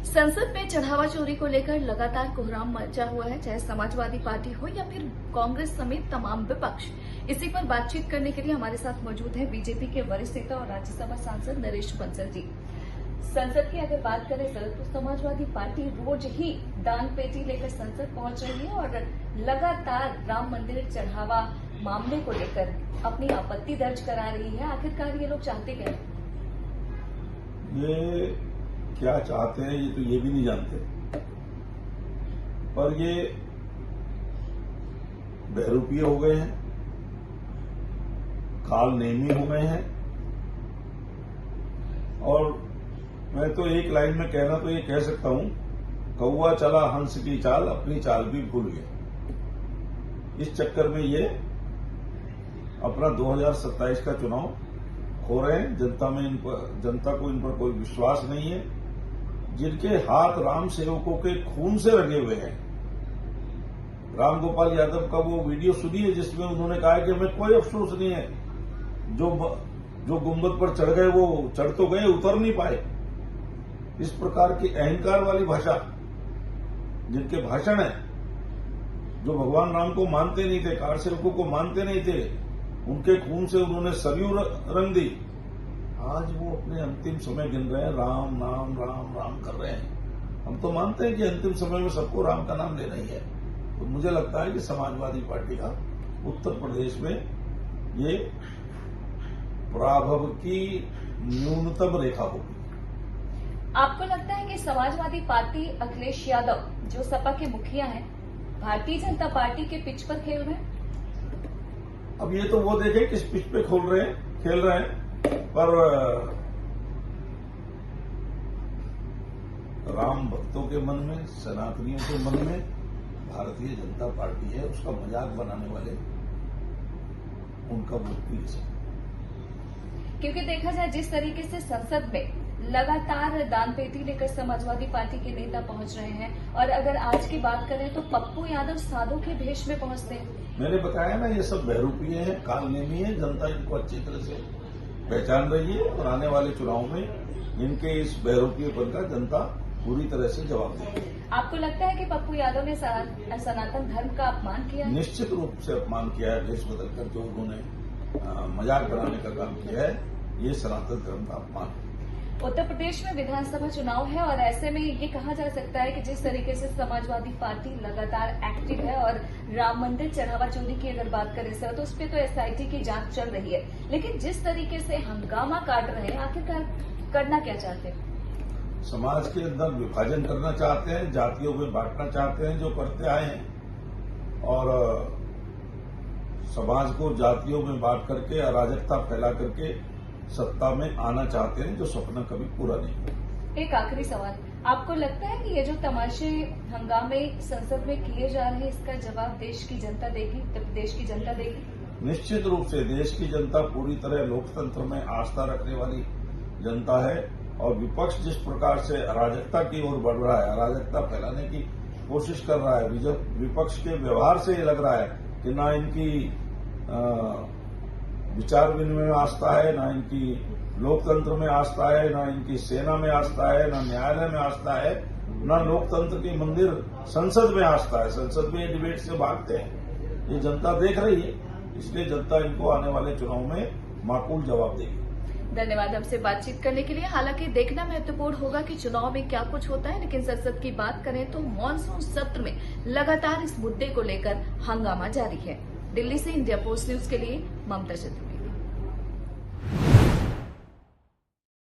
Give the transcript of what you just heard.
संसद में चढ़ावा चोरी को लेकर लगातार कोहराम मचा हुआ है, चाहे समाजवादी पार्टी हो या फिर कांग्रेस समेत तमाम विपक्ष। इसी पर बातचीत करने के लिए हमारे साथ मौजूद है बीजेपी के वरिष्ठ नेता और राज्यसभा सांसद नरेश बंसल जी। संसद की अगर बात करें सर, तो समाजवादी पार्टी रोज ही दान पेटी लेकर संसद पहुंच रही है और लगातार राम मंदिर चढ़ावा मामले को लेकर अपनी आपत्ति दर्ज करा रही है। आखिरकार ये लोग चाहते क्या है? ये क्या चाहते हैं ये तो ये भी नहीं जानते, पर ये बहरूपीय हो गए हैं, काल नेमी हो गए हैं। और मैं तो एक लाइन में कहना तो ये कह सकता हूं, कौवा चला हंस की चाल, अपनी चाल भी भूल गए। इस चक्कर में ये अपना 2027 का चुनाव खो रहे हैं। जनता को इन पर कोई विश्वास नहीं है। जिनके हाथ राम सेवकों के खून से रंगे हुए हैं, राम गोपाल यादव का वो वीडियो सुनिए जिसमें उन्होंने कहा कि हमें कोई अफसोस नहीं है, जो गुंबद पर चढ़ गए वो चढ़ तो गए, उतर नहीं पाए। इस प्रकार की अहंकार वाली भाषा जिनके भाषण है, जो भगवान राम को मानते नहीं थे, कार सेवकों को मानते नहीं थे, उनके खून से उन्होंने सरयू रंग दी। आज वो अपने अंतिम समय गिन रहे हैं, राम नाम राम राम कर रहे हैं। हम तो मानते हैं कि अंतिम समय में सबको राम का नाम लेना ही है। तो मुझे लगता है कि समाजवादी पार्टी का उत्तर प्रदेश में ये पराभव की न्यूनतम रेखा होगी। आपको लगता है कि समाजवादी पार्टी अखिलेश यादव जो सपा के मुखिया हैं, भारतीय जनता पार्टी के पिच पर खेल रहे हैं? अब ये तो वो देखें किस पिच पे खेल रहे हैं। पर राम भक्तों के मन में, सनातनियों के मन में भारतीय जनता पार्टी है, उसका मजाक बनाने वाले उनका वोट भी ले सकते। क्योंकि देखा जाए जिस तरीके से संसद में लगातार दान पेटी लेकर समाजवादी पार्टी के नेता पहुंच रहे हैं, और अगर आज की बात करें तो पप्पू यादव साधु के भेष में पहुंचते हैं। मैंने बताया ना, ये सब बहरूपीय है, कालनेमी है। जनता इनको अच्छी तरह से पहचान रही है और आने वाले चुनाव में इनके इस बहरूपीयपन का जनता पूरी तरह से जवाब देगी। आपको लगता है कि पप्पू यादव ने सनातन धर्म का अपमान किया? निश्चित रूप से अपमान किया है। भेष बदलकर जो उन्होंने मजाक बनाने का काम किया है, ये सनातन धर्म का अपमान है। उत्तर प्रदेश में विधानसभा चुनाव है और ऐसे में ये कहा जा सकता है कि जिस तरीके से समाजवादी पार्टी लगातार एक्टिव है और राम मंदिर चढ़ावा चोरी की अगर बात करें सर, तो उस पर तो एसआईटी की जांच चल रही है, लेकिन जिस तरीके से हंगामा काट रहे हैं, आखिरकार करना क्या चाहते हैं? समाज के अंदर विभाजन करना चाहते हैं, जातियों में बांटना चाहते हैं, जो करते आए हैं। और समाज को जातियों में बांट करके, अराजकता फैला करके सत्ता में आना चाहते हैं, जो सपना कभी पूरा नहीं हुआ। एक आखिरी सवाल, आपको लगता है कि ये जो तमाशे हंगामे संसद में किए जा रहे हैं, इसका जवाब देश की जनता देगी, देश की जनता देगी? निश्चित रूप से देश की जनता पूरी तरह लोकतंत्र में आस्था रखने वाली जनता है। और विपक्ष जिस प्रकार से अराजकता की ओर बढ़ रहा है, अराजकता फैलाने की कोशिश कर रहा है, विपक्ष के व्यवहार से ये लग रहा है कि ना इनकी विचार विनिमय में आस्था है, ना इनकी लोकतंत्र में आस्था है, ना इनकी सेना में आस्था है, ना न्यायालय में आस्था है, ना लोकतंत्र की मंदिर संसद में आस्था है। संसद में ये डिबेट से भागते हैं। ये जनता देख रही है, इसलिए जनता इनको आने वाले चुनाव में माकूल जवाब देगी। धन्यवाद हमसे बातचीत करने के लिए। हालांकि देखना महत्वपूर्ण होगा कि चुनाव में क्या कुछ होता है, लेकिन संसद की बात करें तो मॉनसून सत्र में लगातार इस मुद्दे को लेकर हंगामा जारी है। दिल्ली से इंडिया पोस्ट न्यूज के लिए ममता चतुर्वेदी।